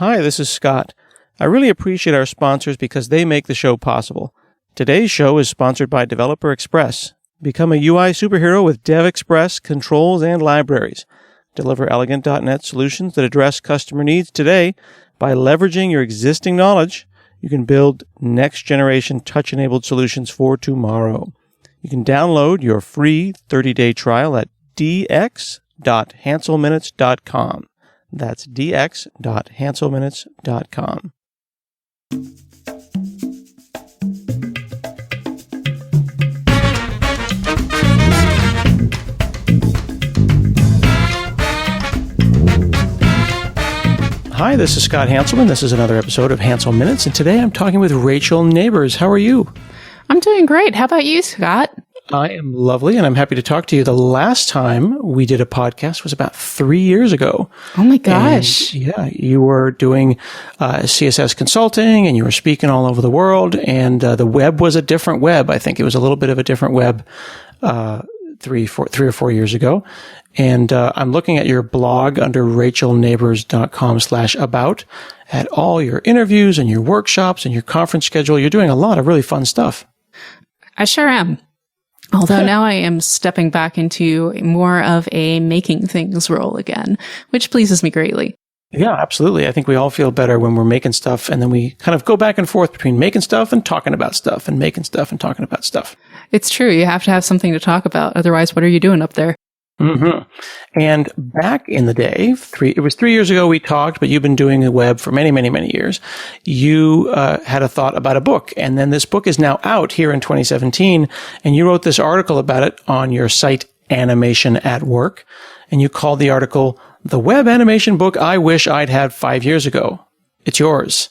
Hi, this is Scott. I really appreciate our sponsors because they make the show possible. Today's show is sponsored by Developer Express. Become a UI superhero with DevExpress controls and libraries. Deliver elegant .NET solutions that address customer needs today. By leveraging your existing knowledge, you can build next-generation touch-enabled solutions for tomorrow. You can download your free 30-day trial at dx.hanselminutes.com. That's dx.hanselminutes.com. Hi, this is Scott Hanselman. This is another episode of Hansel Minutes, and today I'm talking with Rachel Nabors. How are you? I'm doing great. How about you, Scott? I am lovely, and I'm happy to talk to you. The last time we did a podcast was about 3 years ago. Oh my gosh. And, yeah, you were doing CSS consulting, and you were speaking all over the world, and the web was a different web. I think it was a little bit of a different web 3 or 4 years ago. And I'm looking at your blog under rachelnabors.com/about at all your interviews and your workshops and your conference schedule. You're doing a lot of really fun stuff. I sure am. Although now I am stepping back into more of a making things role again, which pleases me greatly. Yeah, absolutely. I think we all feel better when we're making stuff, and then we kind of go back and forth between making stuff and talking about stuff and making stuff and talking about stuff. It's true. You have to have something to talk about. Otherwise, what are you doing up there? Mm-hmm. And back in the day, it was 3 years ago we talked, but you've been doing the web for many, many, many years. You had a thought about a book, and then this book is now out here in 2017, and you wrote this article about it on your site, Animation at Work, and you called the article, "The Web Animation Book I Wish I'd Had 5 years ago." It's yours.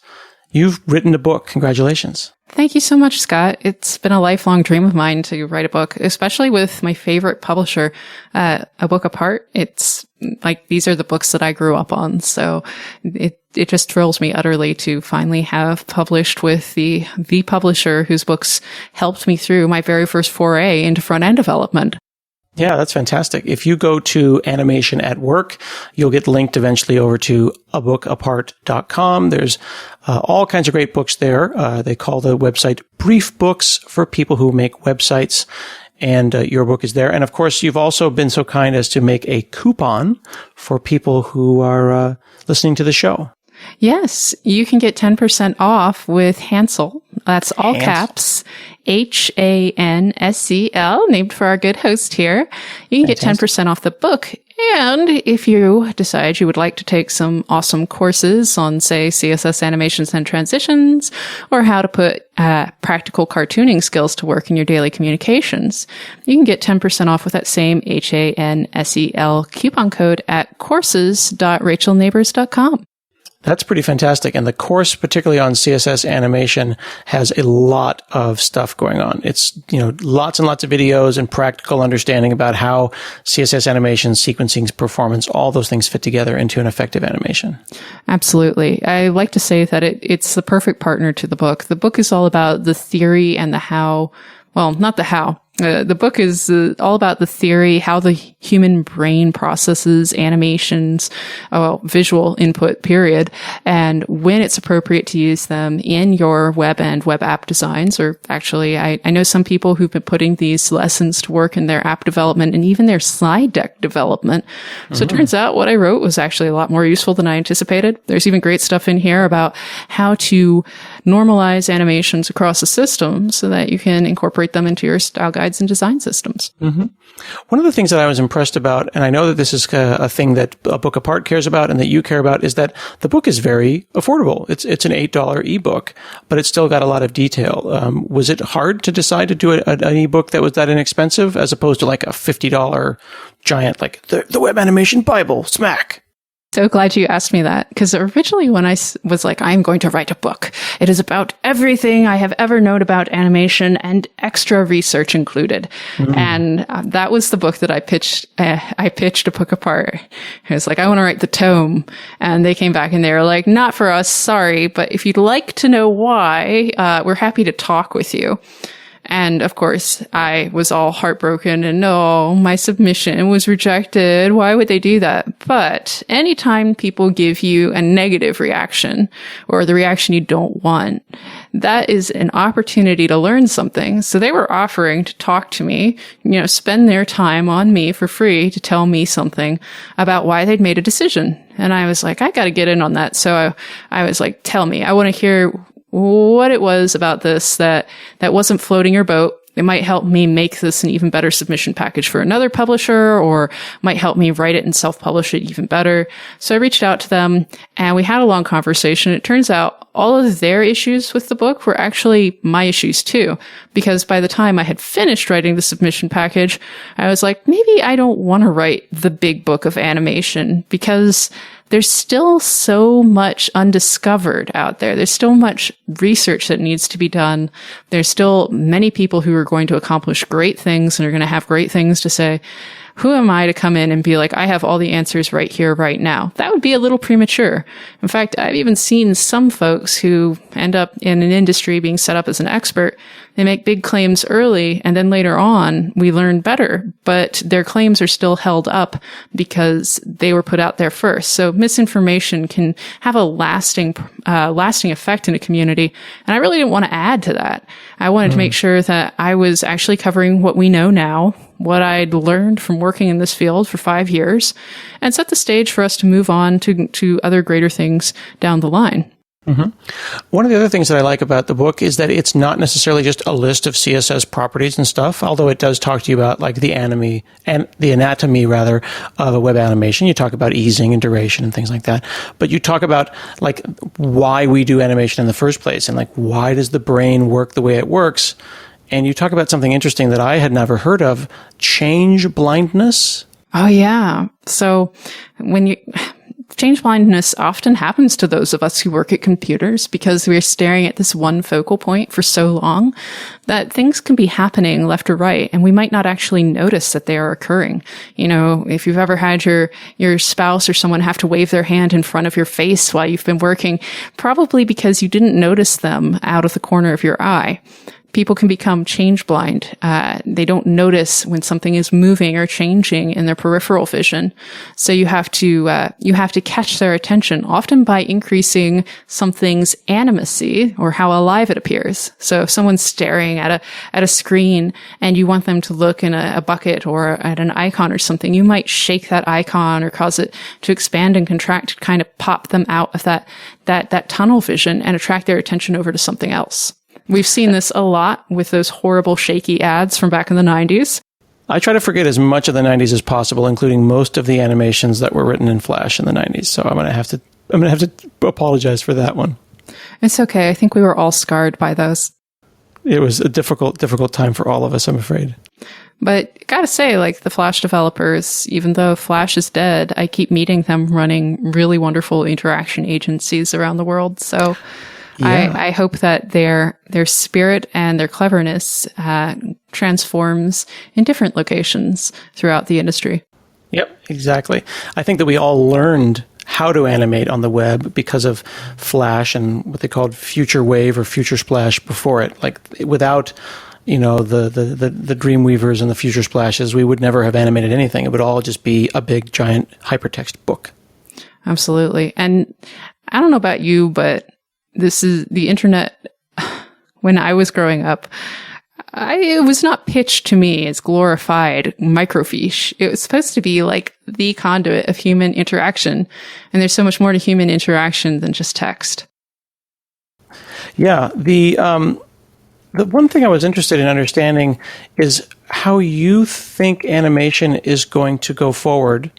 You've written a book. Congratulations. Thank you so much, Scott. It's been a lifelong dream of mine to write a book, especially with my favorite publisher, A Book Apart. It's like, these are the books that I grew up on. So it just thrills me utterly to finally have published with the publisher whose books helped me through my very first foray into front-end development. Yeah, that's fantastic. If you go to Animation at Work, you'll get linked eventually over to abookapart.com. There's all kinds of great books there. They call the website Brief Books for people who make websites. And your book is there. And of course, you've also been so kind as to make a coupon for people who are listening to the show. Yes, you can get 10% off with Hansel. That's all caps, HANSEL, named for our good host here. You can get 10% off the book. And if you decide you would like to take some awesome courses on, say, CSS animations and transitions, or how to put practical cartooning skills to work in your daily communications, you can get 10% off with that same HANSEL coupon code at courses.rachelnabors.com. That's pretty fantastic. And the course, particularly on CSS animation, has a lot of stuff going on. It's, lots and lots of videos and practical understanding about how CSS animation, sequencing, performance, all those things fit together into an effective animation. Absolutely. I like to say that it's the perfect partner to the book. The book is all about the theory and the how. Well, not the how. The book is all about the theory, how the human brain processes animations, visual input, period, and when it's appropriate to use them in your web and web app designs. Or actually, I know some people who've been putting these lessons to work in their app development and even their slide deck development. So it turns out what I wrote was actually a lot more useful than I anticipated. There's even great stuff in here about how to normalize animations across a system so that you can incorporate them into your style guides and design systems. Mm-hmm. One of the things that I was impressed about, and I know that this is a thing that A Book Apart cares about and that you care about, is that the book is very affordable. It's an $8 ebook, but it's still got a lot of detail. Was it hard to decide to do an ebook that was that inexpensive as opposed to like a $50 giant, like the Web Animation Bible, smack? So glad you asked me that, because originally when I was like, I'm going to write a book, it is about everything I have ever known about animation and extra research included. And that was the book that I pitched A Book Apart. I was like, I want to write the tome. And they came back and they were like, not for us, sorry, but if you'd like to know why, we're happy to talk with you. And of course, I was all heartbroken and no, my submission was rejected. Why would they do that? But anytime people give you a negative reaction or the reaction you don't want, that is an opportunity to learn something. So they were offering to talk to me, spend their time on me for free to tell me something about why they'd made a decision. And I was like, I got to get in on that. So I was like, tell me, I want to hear what it was about this that wasn't floating your boat. It might help me make this an even better submission package for another publisher, or might help me write it and self-publish it even better. So I reached out to them and we had a long conversation. It turns out all of their issues with the book were actually my issues too, because by the time I had finished writing the submission package, I was like, maybe I don't want to write the big book of animation because there's still so much undiscovered out there. There's still much research that needs to be done. There's still many people who are going to accomplish great things and are going to have great things to say. Who am I to come in and be like, I have all the answers right here, right now? That would be a little premature. In fact, I've even seen some folks who end up in an industry being set up as an expert. They make big claims early, and then later on, we learn better, but their claims are still held up because they were put out there first. So misinformation can have a lasting effect in a community. And I really didn't want to add to that. I wanted to make sure that I was actually covering what we know now, what I'd learned from working in this field for 5 years, and set the stage for us to move on to other greater things down the line. Mm-hmm. One of the other things that I like about the book is that it's not necessarily just a list of CSS properties and stuff, although it does talk to you about like the anatomy of a web animation. You talk about easing and duration and things like that. But you talk about like why we do animation in the first place and like why does the brain work the way it works. And you talk about something interesting that I had never heard of, change blindness. Oh, yeah. So change blindness often happens to those of us who work at computers because we're staring at this one focal point for so long that things can be happening left or right, and we might not actually notice that they are occurring. If you've ever had your spouse or someone have to wave their hand in front of your face while you've been working, probably because you didn't notice them out of the corner of your eye. People can become change blind. They don't notice when something is moving or changing in their peripheral vision. So you have to catch their attention, often by increasing something's animacy or how alive it appears. So if someone's staring at a screen and you want them to look in a bucket or at an icon or something, you might shake that icon or cause it to expand and contract to kind of pop them out of that tunnel vision and attract their attention over to something else. We've seen this a lot with those horrible shaky ads from back in the 90s. I try to forget as much of the 90s as possible, including most of the animations that were written in Flash in the 90s. So I'm going to have to apologize for that one. It's okay. I think we were all scarred by those. It was a difficult time for all of us, I'm afraid. But gotta say, like the Flash developers, even though Flash is dead, I keep meeting them running really wonderful interaction agencies around the world. So yeah. I hope that their spirit and their cleverness transforms in different locations throughout the industry. Yep, exactly. I think that we all learned how to animate on the web because of Flash and what they called Future Wave or Future Splash before it. Like without the Dreamweavers and the Future Splashes, we would never have animated anything. It would all just be a big giant hypertext book. Absolutely. And I don't know about you, but this is the internet. When I was growing up, it was not pitched to me as glorified microfiche. It was supposed to be like the conduit of human interaction. And there's so much more to human interaction than just text. Yeah. The one thing I was interested in understanding is how you think animation is going to go forward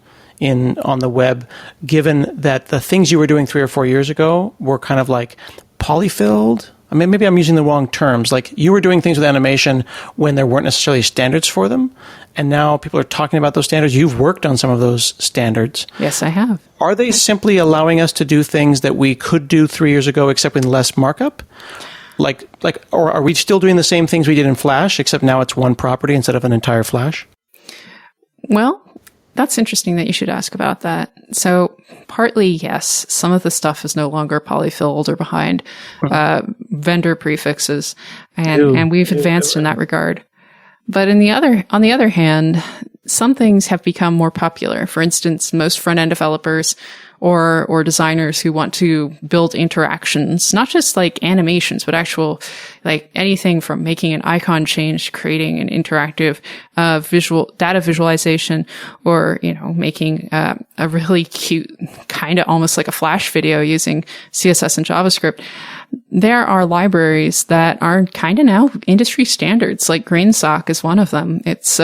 on the web, given that the things you were doing 3 or 4 years ago were kind of like polyfilled. I mean, maybe I'm using the wrong terms. Like you were doing things with animation when there weren't necessarily standards for them. And now people are talking about those standards. You've worked on some of those standards. Yes, I have. Are they simply allowing us to do things that we could do 3 years ago, except with less markup? Or are we still doing the same things we did in Flash, except now it's one property instead of an entire Flash? Well, That's interesting that you should ask about that. So partly, yes, some of the stuff is no longer polyfilled or behind vendor prefixes, and we've advanced in that regard. But on the other hand, some things have become more popular. For instance, most front-end developers or designers who want to build interactions, not just like animations, but actual, like anything from making an icon change to creating an interactive visual data visualization, or, making a really cute, kind of almost like a Flash video using CSS and JavaScript. There are libraries that are kind of now industry standards, like GrainSock is one of them. It's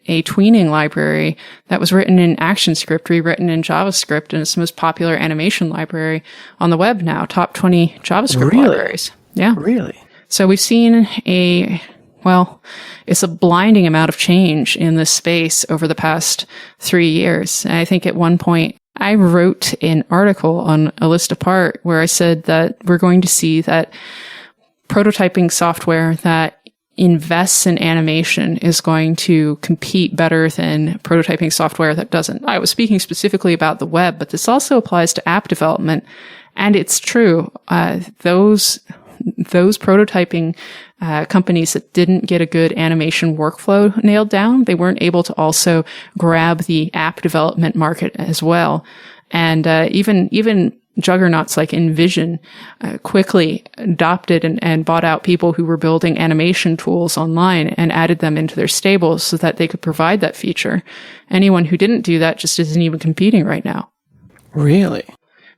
a tweening library that was written in ActionScript, rewritten in JavaScript, and it's the most popular animation library on the web now, top 20 JavaScript libraries. Yeah. Really? So we've seen it's a blinding amount of change in this space over the past 3 years. And I think at one point I wrote an article on A List Apart where I said that we're going to see that prototyping software that invests in animation is going to compete better than prototyping software that doesn't. I was speaking specifically about the web, but this also applies to app development. And it's true. Those prototyping companies that didn't get a good animation workflow nailed down, they weren't able to also grab the app development market as well. And even juggernauts like InVision quickly adopted and bought out people who were building animation tools online and added them into their stables so that they could provide that feature. Anyone who didn't do that just isn't even competing right now. Really?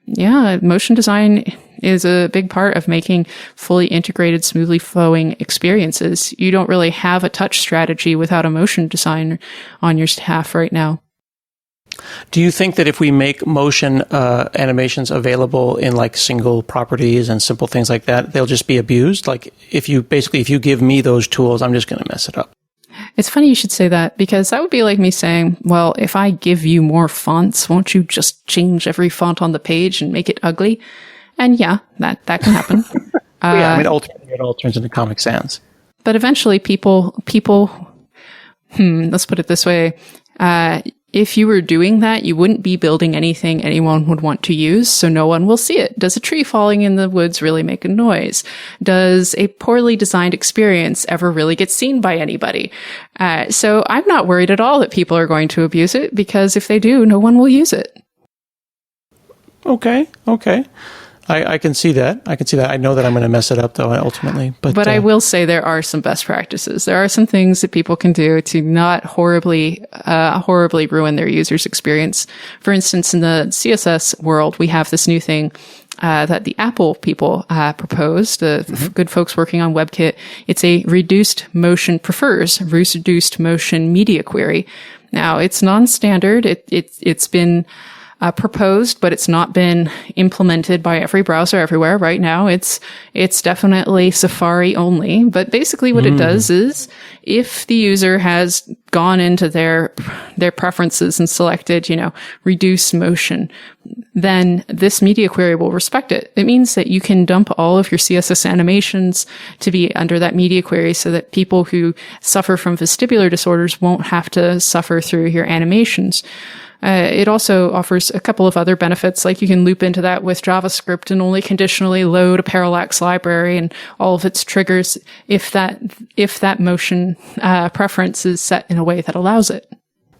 Yeah, motion design is a big part of making fully integrated, smoothly flowing experiences. You don't really have a touch strategy without a motion designer on your staff right now. Do you think that if we make motion animations available in like single properties and simple things like that, they'll just be abused? Like if you give me those tools, I'm just going to mess it up. It's funny you should say that, because that would be like me saying, well, if I give you more fonts, won't you just change every font on the page and make it ugly? And yeah, that can happen. Ultimately it all turns into Comic Sans. But eventually people, let's put it this way. If you were doing that, you wouldn't be building anything anyone would want to use, so no one will see it. Does a tree falling in the woods really make a noise? Does a poorly designed experience ever really get seen by anybody? So I'm not worried at all that people are going to abuse it, because if they do, no one will use it. Okay. I can see that. I know that I'm going to mess it up, though, ultimately. But I will say there are some best practices. There are some things that people can do to not horribly ruin their user's experience. For instance, in the CSS world, we have this new thing that the Apple people proposed, the good folks working on WebKit. It's a reduced motion media query. Now, it's non-standard. It's been proposed, but it's not been implemented by every browser everywhere right now. It's definitely Safari only. But basically what it does is, if the user has gone into their preferences and selected, reduce motion, then this media query will respect it. It means that you can dump all of your CSS animations to be under that media query, so that people who suffer from vestibular disorders won't have to suffer through your animations. It also offers a couple of other benefits, like you can loop into that with JavaScript and only conditionally load a parallax library and all of its triggers if that motion preference is set in a way that allows it.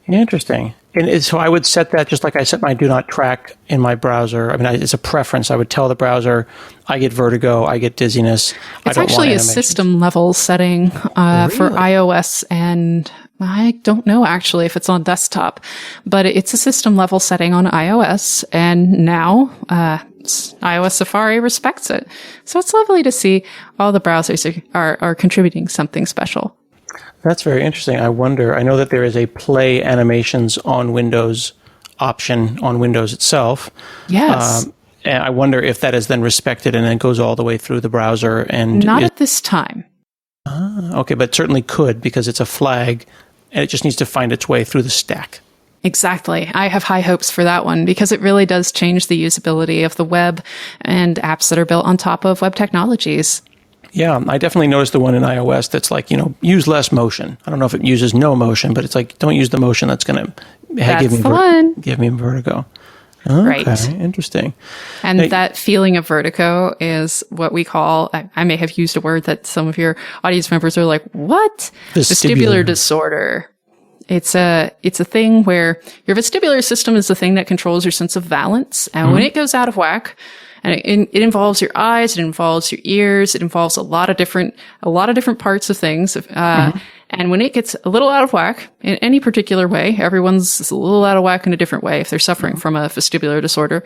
Interesting. And so I would set that just like I set my do not track in my browser. I mean, it's a preference. I would tell the browser, I get vertigo, I get dizziness. It's actually a system level setting for iOS, and I don't know actually if it's on desktop, but it's a system level setting on iOS, and now iOS Safari respects it. So it's lovely to see all the browsers are contributing something special. That's very interesting. I know that there is a play animations on Windows option on Windows itself. Yes. And I wonder if that is then respected and then goes all the way through the browser. And not at this time. Okay, but certainly could, because it's a flag and it just needs to find its way through the stack. Exactly. I have high hopes for that one, because it really does change the usability of the web and apps that are built on top of web technologies. Yeah, I definitely noticed the one in iOS that's like, use less motion. I don't know if it uses no motion, but it's like, don't use the motion that's going to give me vertigo. Okay, right. Interesting. And that feeling of vertigo is what we call, I may have used a word that some of your audience members are like, what? Vestibular disorder. It's a thing where your vestibular system is the thing that controls your sense of balance. And when it goes out of whack, and it involves your eyes, it involves your ears, it involves a lot of different parts of things. And when it gets a little out of whack in any particular way, everyone's a little out of whack in a different way if they're suffering from a vestibular disorder.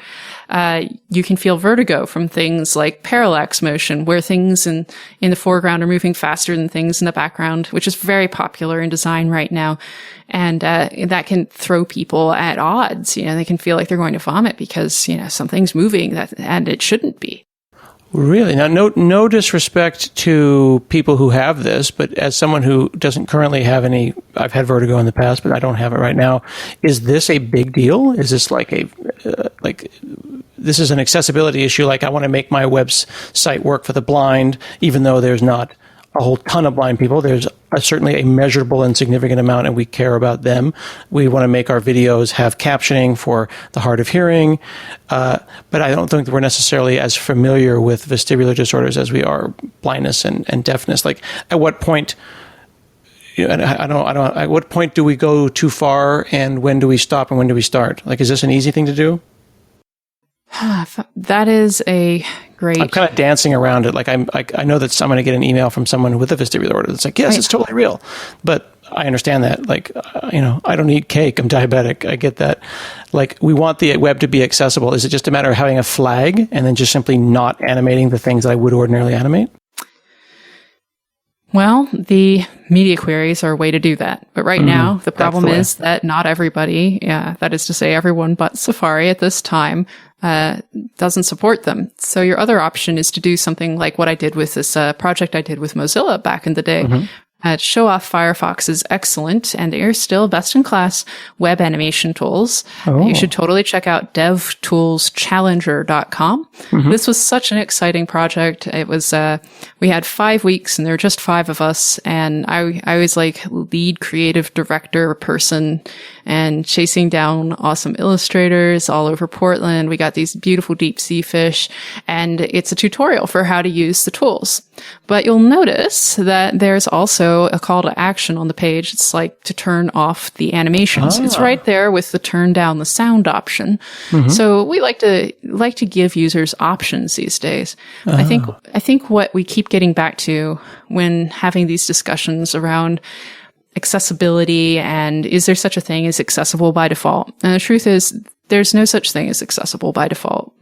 You can feel vertigo from things like parallax motion, where things in the foreground are moving faster than things in the background, which is very popular in design right now. And that can throw people at odds. They can feel like they're going to vomit because, something's moving and it shouldn't be. Really? Now, no disrespect to people who have this, but as someone who doesn't currently have any, I've had vertigo in the past, but I don't have it right now. Is this a big deal? Is this this is an accessibility issue? Like, I want to make my website work for the blind, even though there's not a whole ton of blind people. There's certainly a measurable and significant amount, and we care about them. We want to make our videos have captioning for the hard of hearing, but I don't think that we're necessarily as familiar with vestibular disorders as we are blindness and deafness. Like, at what point? At what point do we go too far, and when do we stop, and when do we start? Like, is this an easy thing to do? That is a great. I'm kind of dancing around it. Like, I know that I'm going to get an email from someone with a vestibular disorder. It's like, yes, It's totally real. But I understand that. Like, I don't eat cake. I'm diabetic. I get that. Like, we want the web to be accessible. Is it just a matter of having a flag and then just simply not animating the things that I would ordinarily animate? Well, the media queries are a way to do that. But right now, the problem is that not everybody, that is to say everyone but Safari at this time, doesn't support them. So your other option is to do something like what I did with this project I did with Mozilla back in the day. Show off Firefox's excellent and they're still best-in-class web animation tools. You should totally check out devtoolschallenger.com. This was such an exciting project. It was, we had 5 weeks and there were just 5 of us. And I was like lead creative director person and chasing down awesome illustrators all over Portland. We got these beautiful deep sea fish and it's a tutorial for how to use the tools. But you'll notice that there's also a call to action on the page. It's like to turn off the animations. It's right there with the turn down the sound option. So we like to give users options these days. I think what we keep getting back to when having these discussions around accessibility and is there such a thing as accessible by default? And the truth is there's no such thing as accessible by default.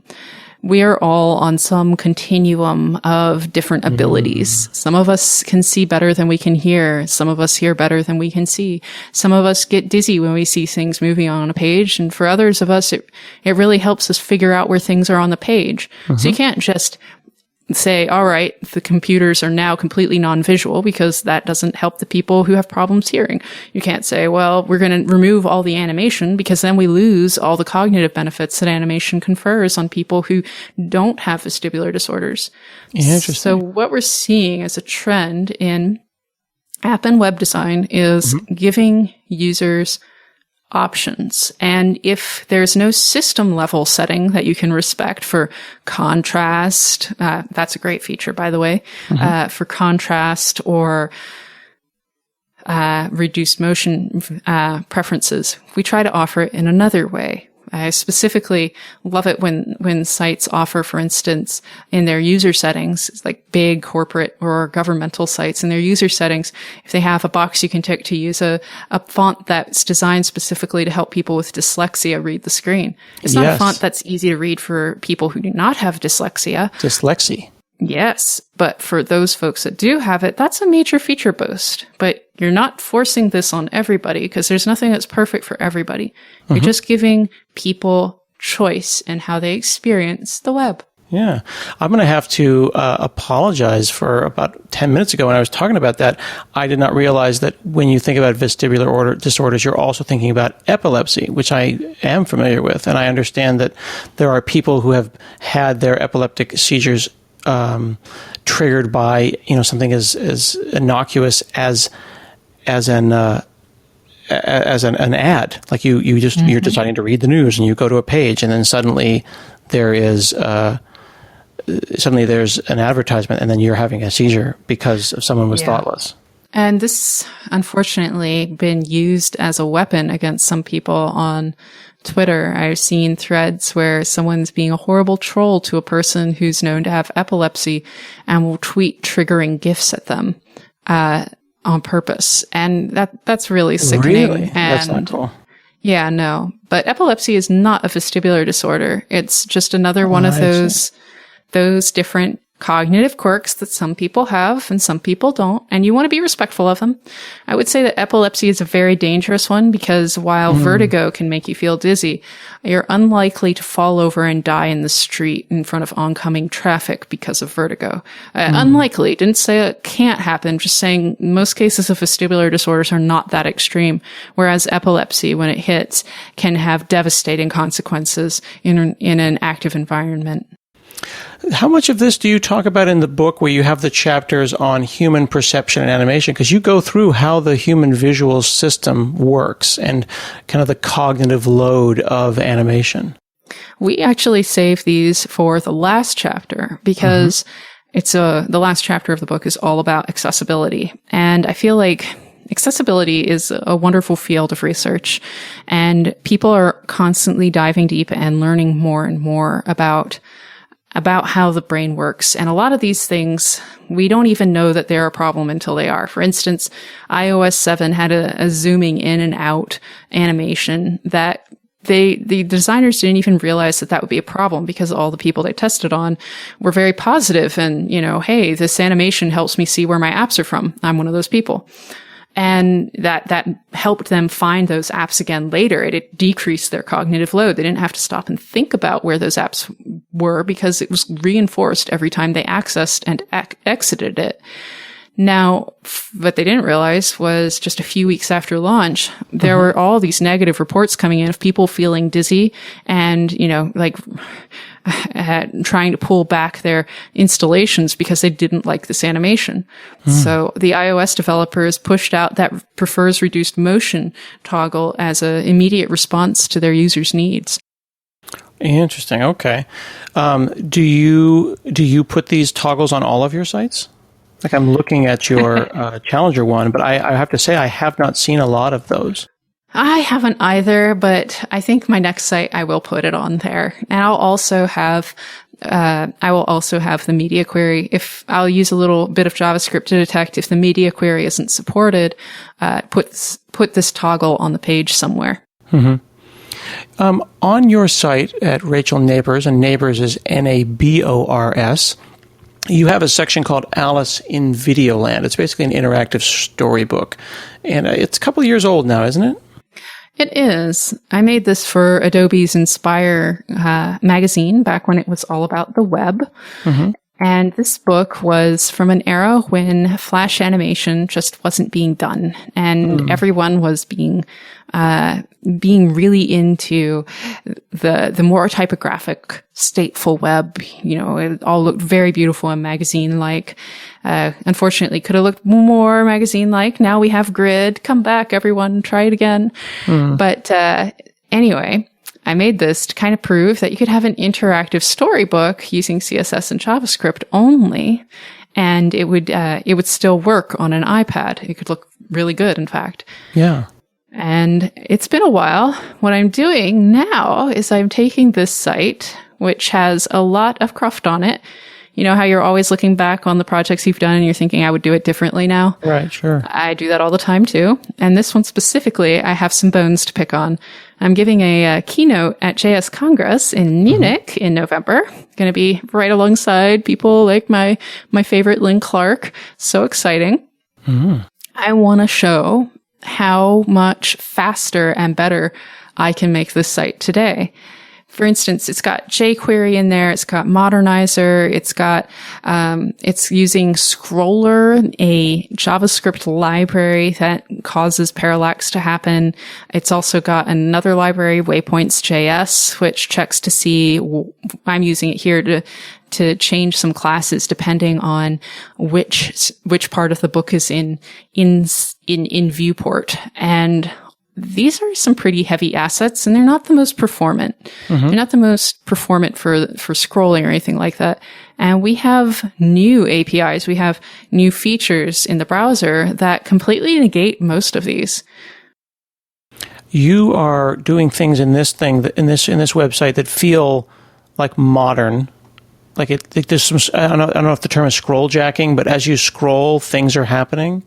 We are all on some continuum of different abilities. Some of us can see better than we can hear. Some of us hear better than we can see. Some of us get dizzy when we see things moving on a page. And for others of us, it really helps us figure out where things are on the page. So you can't just say, all right, the computers are now completely non-visual because that doesn't help the people who have problems hearing. You can't say, well, we're going to remove all the animation because then we lose all the cognitive benefits that animation confers on people who don't have vestibular disorders. Interesting. So what we're seeing as a trend in app and web design is giving users options. And if there's no system level setting that you can respect for contrast, that's a great feature, by the way, for contrast or reduced motion preferences, we try to offer it in another way. I specifically love it when sites offer, for instance, in their user settings, like big corporate or governmental sites in their user settings, if they have a box you can tick to use a font that's designed specifically to help people with dyslexia read the screen. It's not a font that's easy to read for people who do not have dyslexia. Dyslexia. Yes, but for those folks that do have it, that's a major feature boost. But you're not forcing this on everybody because there's nothing that's perfect for everybody. You're just giving people choice in how they experience the web. Yeah. I'm going to have to apologize for about 10 minutes ago when I was talking about that. I did not realize that when you think about vestibular disorders, you're also thinking about epilepsy, which I am familiar with. And I understand that there are people who have had their epileptic seizures triggered by something as innocuous as an ad. Like you're deciding to read the news and you go to a page and then suddenly there's an advertisement and then you're having a seizure because someone was thoughtless. And this, unfortunately, been used as a weapon against some people on Twitter. I've seen threads where someone's being a horrible troll to a person who's known to have epilepsy and will tweet triggering GIFs at them on purpose. And that's really sickening. Really? That's not cool. Yeah, no. But epilepsy is not a vestibular disorder. It's just another one of those different cognitive quirks that some people have and some people don't, and you want to be respectful of them. I would say that epilepsy is a very dangerous one because while vertigo can make you feel dizzy, you're unlikely to fall over and die in the street in front of oncoming traffic because of vertigo. Unlikely. Didn't say it can't happen, just saying most cases of vestibular disorders are not that extreme, whereas epilepsy, when it hits, can have devastating consequences in an active environment. How much of this do you talk about in the book where you have the chapters on human perception and animation? Because you go through how the human visual system works and kind of the cognitive load of animation. We actually save these for the last chapter because the last chapter of the book is all about accessibility. And I feel like accessibility is a wonderful field of research, and people are constantly diving deep and learning more and more about how the brain works. And a lot of these things, we don't even know that they're a problem until they are. For instance, iOS 7 had a zooming in and out animation that the designers didn't even realize that would be a problem because all the people they tested on were very positive and, hey, this animation helps me see where my apps are from. I'm one of those people. And that helped them find those apps again later. It decreased their cognitive load. They didn't have to stop and think about where those apps were because it was reinforced every time they accessed and exited it. Now, what they didn't realize was just a few weeks after launch, there were all these negative reports coming in of people feeling dizzy and, trying to pull back their installations because they didn't like this animation. So the iOS developers pushed out that prefers reduced motion toggle as an immediate response to their users' needs. Interesting. Okay. Do you put these toggles on all of your sites? Like I'm looking at your Challenger one, but I have to say I have not seen a lot of those. I haven't either, but I think my next site I will put it on there, and I'll also have the media query. If I'll use a little bit of JavaScript to detect if the media query isn't supported, put this toggle on the page somewhere. On your site at Rachel Nabors, and Nabors is Nabors. You have a section called Alice in Videoland. It's basically an interactive storybook, and it's a couple of years old now, isn't it? It is. I made this for Adobe's Inspire magazine back when it was all about the web. And this book was from an era when Flash animation just wasn't being done, and everyone was being really into the more typographic, stateful web. It all looked very beautiful and magazine-like. Unfortunately, could have looked more magazine-like. Now we have grid. Come back, everyone. Try it again. But anyway, I made this to kind of prove that you could have an interactive storybook using CSS and JavaScript only, and it would still work on an iPad. It could look really good, in fact. Yeah. And it's been a while. What I'm doing now is I'm taking this site, which has a lot of cruft on it. You know how you're always looking back on the projects you've done and you're thinking, I would do it differently now? Right, sure. I do that all the time too. And this one specifically, I have some bones to pick on. I'm giving a keynote at JS Congress in Munich in November. Going to be right alongside people like my favorite Lynn Clark. So exciting. I want to show how much faster and better I can make this site today. For instance, it's got jQuery in there. It's got Modernizer. It's got, it's using Scroller, a JavaScript library that causes parallax to happen. It's also got another library, Waypoints.js, which checks to see, I'm using it here to change some classes depending on which part of the book is in viewport. And these are some pretty heavy assets, and they're not the most performant. They're not the most performant for scrolling or anything like that. And we have new APIs. We have new features in the browser that completely negate most of these. You are doing things in this website that feel like modern. Like there's some, I don't know if the term is scroll jacking, but as you scroll, things are happening.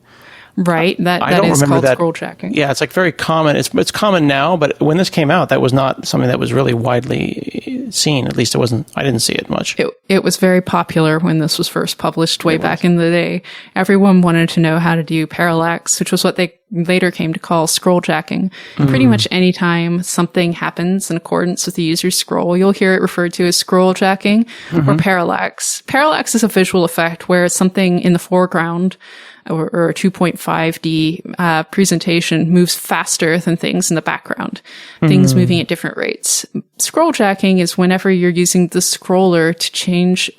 Right. That is called scroll jacking. Yeah, it's like very common. It's common now, but when this came out, that was not something that was really widely seen. At least it wasn't. I didn't see it much. It was very popular when this was first published way back in the day. Everyone wanted to know how to do parallax, which was what they later came to call scroll jacking. Pretty much any time something happens in accordance with the user's scroll, you'll hear it referred to as scroll jacking or parallax. Parallax is a visual effect where something in the foreground or a 2.5D presentation moves faster than things in the background, things moving at different rates. Scroll jacking is whenever you're using the scroller to change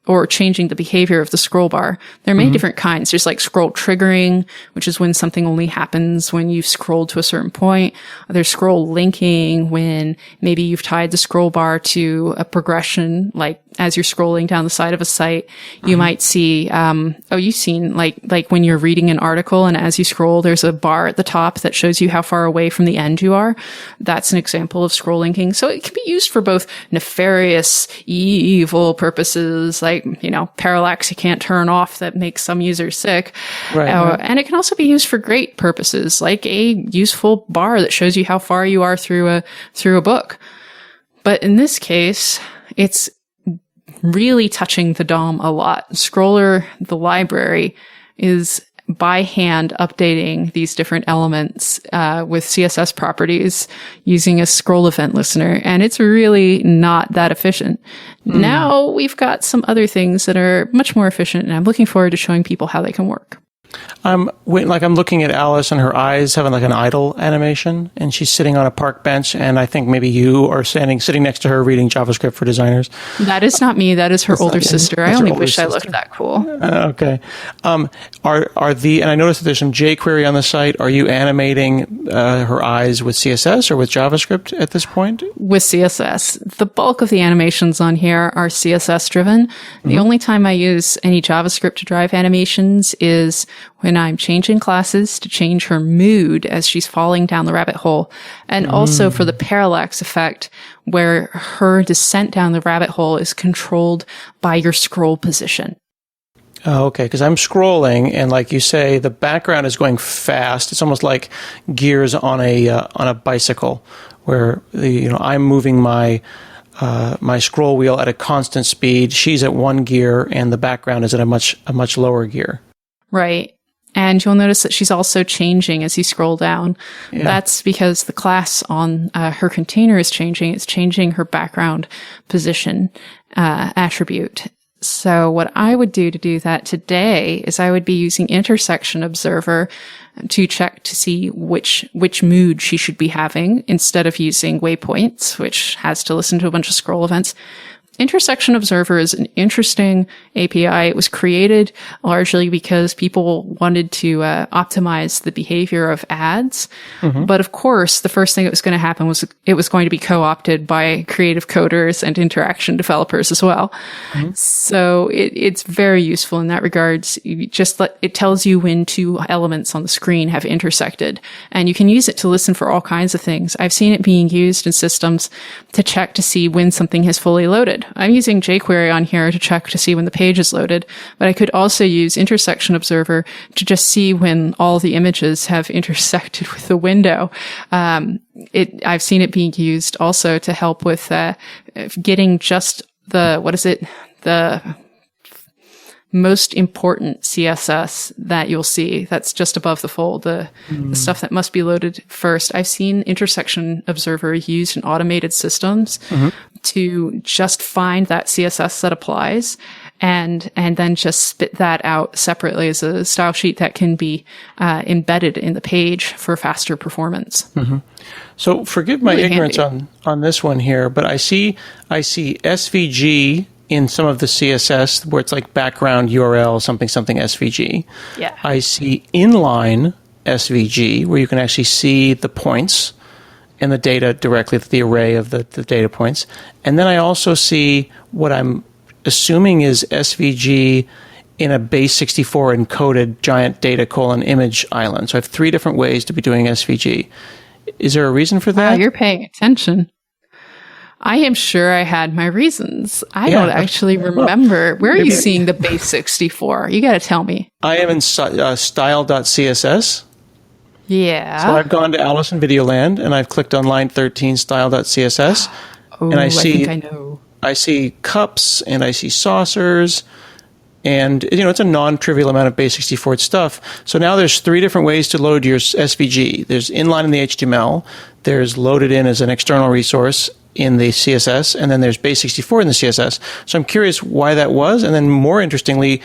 or changing the behavior of the scroll bar. There are many different kinds. There's like scroll triggering, which is when something only happens when you've scrolled to a certain point. There's scroll linking, when maybe you've tied the scroll bar to a progression, like as you're scrolling down the side of a site, you might see, you've seen like when you're reading an article and as you scroll, there's a bar at the top that shows you how far away from the end you are. That's an example of scroll linking. So it can be used for both nefarious, evil purposes, like, parallax you can't turn off that makes some users sick. Right. And it can also be used for great purposes, like a useful bar that shows you how far you are through a book. But in this case, it's really touching the DOM a lot. Scroller, the library, is by hand updating these different elements with CSS properties using a scroll event listener, and it's really not that efficient. Now we've got some other things that are much more efficient, and I'm looking forward to showing people how they can work. I'm looking at Alice, and her eyes having like an idle animation, and she's sitting on a park bench, and I think maybe you are sitting next to her reading JavaScript for Designers. That is not me. That is her older sister. I only wish I looked that cool. Okay. And I noticed that there's some jQuery on the site. Are you animating her eyes with CSS or with JavaScript at this point? With CSS. The bulk of the animations on here are CSS driven. The only time I use any JavaScript to drive animations is when I'm changing classes to change her mood as she's falling down the rabbit hole. And also for the parallax effect, where her descent down the rabbit hole is controlled by your scroll position. Oh, okay. Because I'm scrolling, and like you say, the background is going fast. It's almost like gears on a bicycle, where I'm moving my scroll wheel at a constant speed. She's at one gear, and the background is at a much lower gear. Right. And you'll notice that she's also changing as you scroll down. Yeah. That's because the class on her container is changing. It's changing her background position attribute. So what I would do to do that today is I would be using intersection observer to check to see which mood she should be having instead of using waypoints, which has to listen to a bunch of scroll events. Intersection Observer is an interesting API. It was created largely because people wanted to optimize the behavior of ads. But of course, the first thing that was going to happen was it was going to be co-opted by creative coders and interaction developers as well. So it's very useful in that regards. It tells you when two elements on the screen have intersected, and you can use it to listen for all kinds of things. I've seen it being used in systems to check to see when something has fully loaded. I'm using jQuery on here to check to see when the page is loaded, but I could also use Intersection Observer to just see when all the images have intersected with the window. I've seen it being used also to help with getting just the most important CSS that you'll see. That's just above the fold, the stuff that must be loaded first. I've seen Intersection Observer used in automated systems to just find that CSS that applies and then just spit that out separately as a style sheet that can be embedded in the page for faster performance. So forgive my ignorance on this one here, but I see SVG in some of the CSS where it's like background URL something SVG. Yeah. I see inline SVG where you can actually see the points and the data directly, the array of the data points. And then I also see what I'm assuming is SVG in a base 64 encoded giant data : image island. So I have 3 different ways to be doing SVG. Is there a reason for that? Wow, you're paying attention. I am sure I had my reasons. I don't actually remember. Where are you seeing the base 64? You got to tell me. I am in style.css. Yeah. So I've gone to Alice in Videoland and I've clicked on line 13, style.css. And I think I know. I see cups and I see saucers. And, it's a non-trivial amount of base 64 stuff. So now there's 3 different ways to load your SVG. There's inline in the HTML. There's loaded in as an external resource in the CSS. And then there's base 64 in the CSS. So I'm curious why that was. And then more interestingly,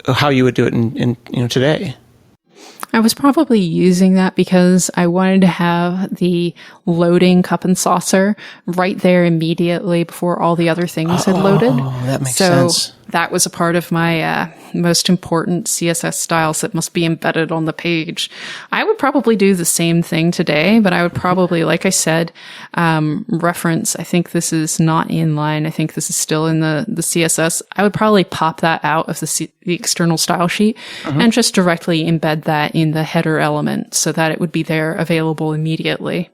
how you would do it in today. I was probably using that because I wanted to have the loading cup and saucer right there immediately before all the other things had loaded. Oh, that makes sense. That was a part of my most important CSS styles that must be embedded on the page. I would probably do the same thing today, but I would probably, like I said, reference, I think this is not inline. I think this is still in the CSS. I would probably pop that out of the external style sheet and just directly embed that in the header element so that it would be there available immediately.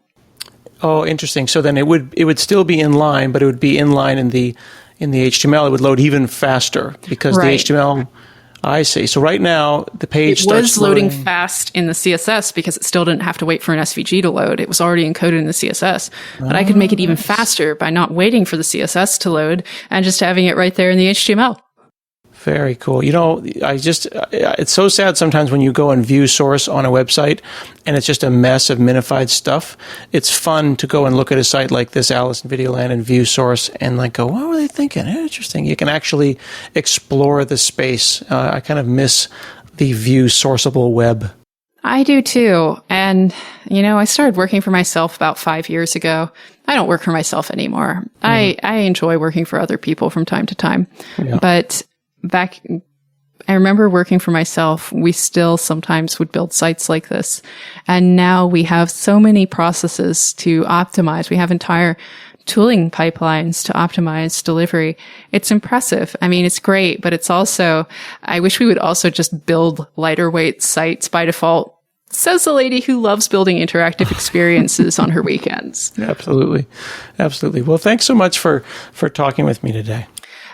Oh, interesting. So then it would still be inline, but it would be inline in the HTML. It would load even faster because the HTML. I see. So right now the page starts loading fast in the CSS because it still didn't have to wait for an SVG to load. It was already encoded in the CSS, but I could make it even faster by not waiting for the CSS to load and just having it right there in the HTML. Very cool. It's so sad sometimes when you go and view source on a website and it's just a mess of minified stuff. It's fun to go and look at a site like this, Alice in Videoland, and view source and go, what were they thinking? Interesting. You can actually explore the space. I kind of miss the view sourceable web. I do too. And, I started working for myself about 5 years ago. I don't work for myself anymore. I enjoy working for other people from time to time. Yeah. But I remember working for myself, we still sometimes would build sites like this. And now we have so many processes to optimize. We have entire tooling pipelines to optimize delivery. It's impressive. I mean, it's great, but it's also, I wish we would also just build lighter weight sites by default. Says the lady who loves building interactive experiences on her weekends. Absolutely. Absolutely. Well, thanks so much for talking with me today.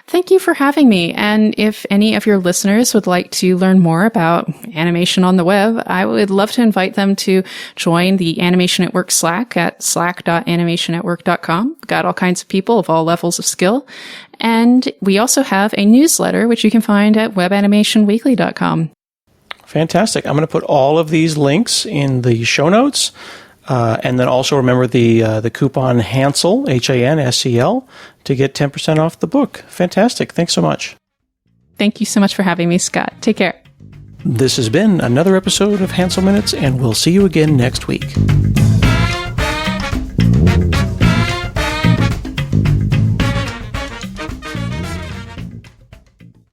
Thank you for having me. And if any of your listeners would like to learn more about animation on the web, I would love to invite them to join the Animation at Work Slack at slack.animationatwork.com. Got all kinds of people of all levels of skill. And we also have a newsletter, which you can find at webanimationweekly.com. Fantastic. I'm going to put all of these links in the show notes. And then also remember the coupon Hansel, HANSEL, to get 10% off the book. Fantastic. Thanks so much. Thank you so much for having me, Scott. Take care. This has been another episode of Hansel Minutes, and we'll see you again next week.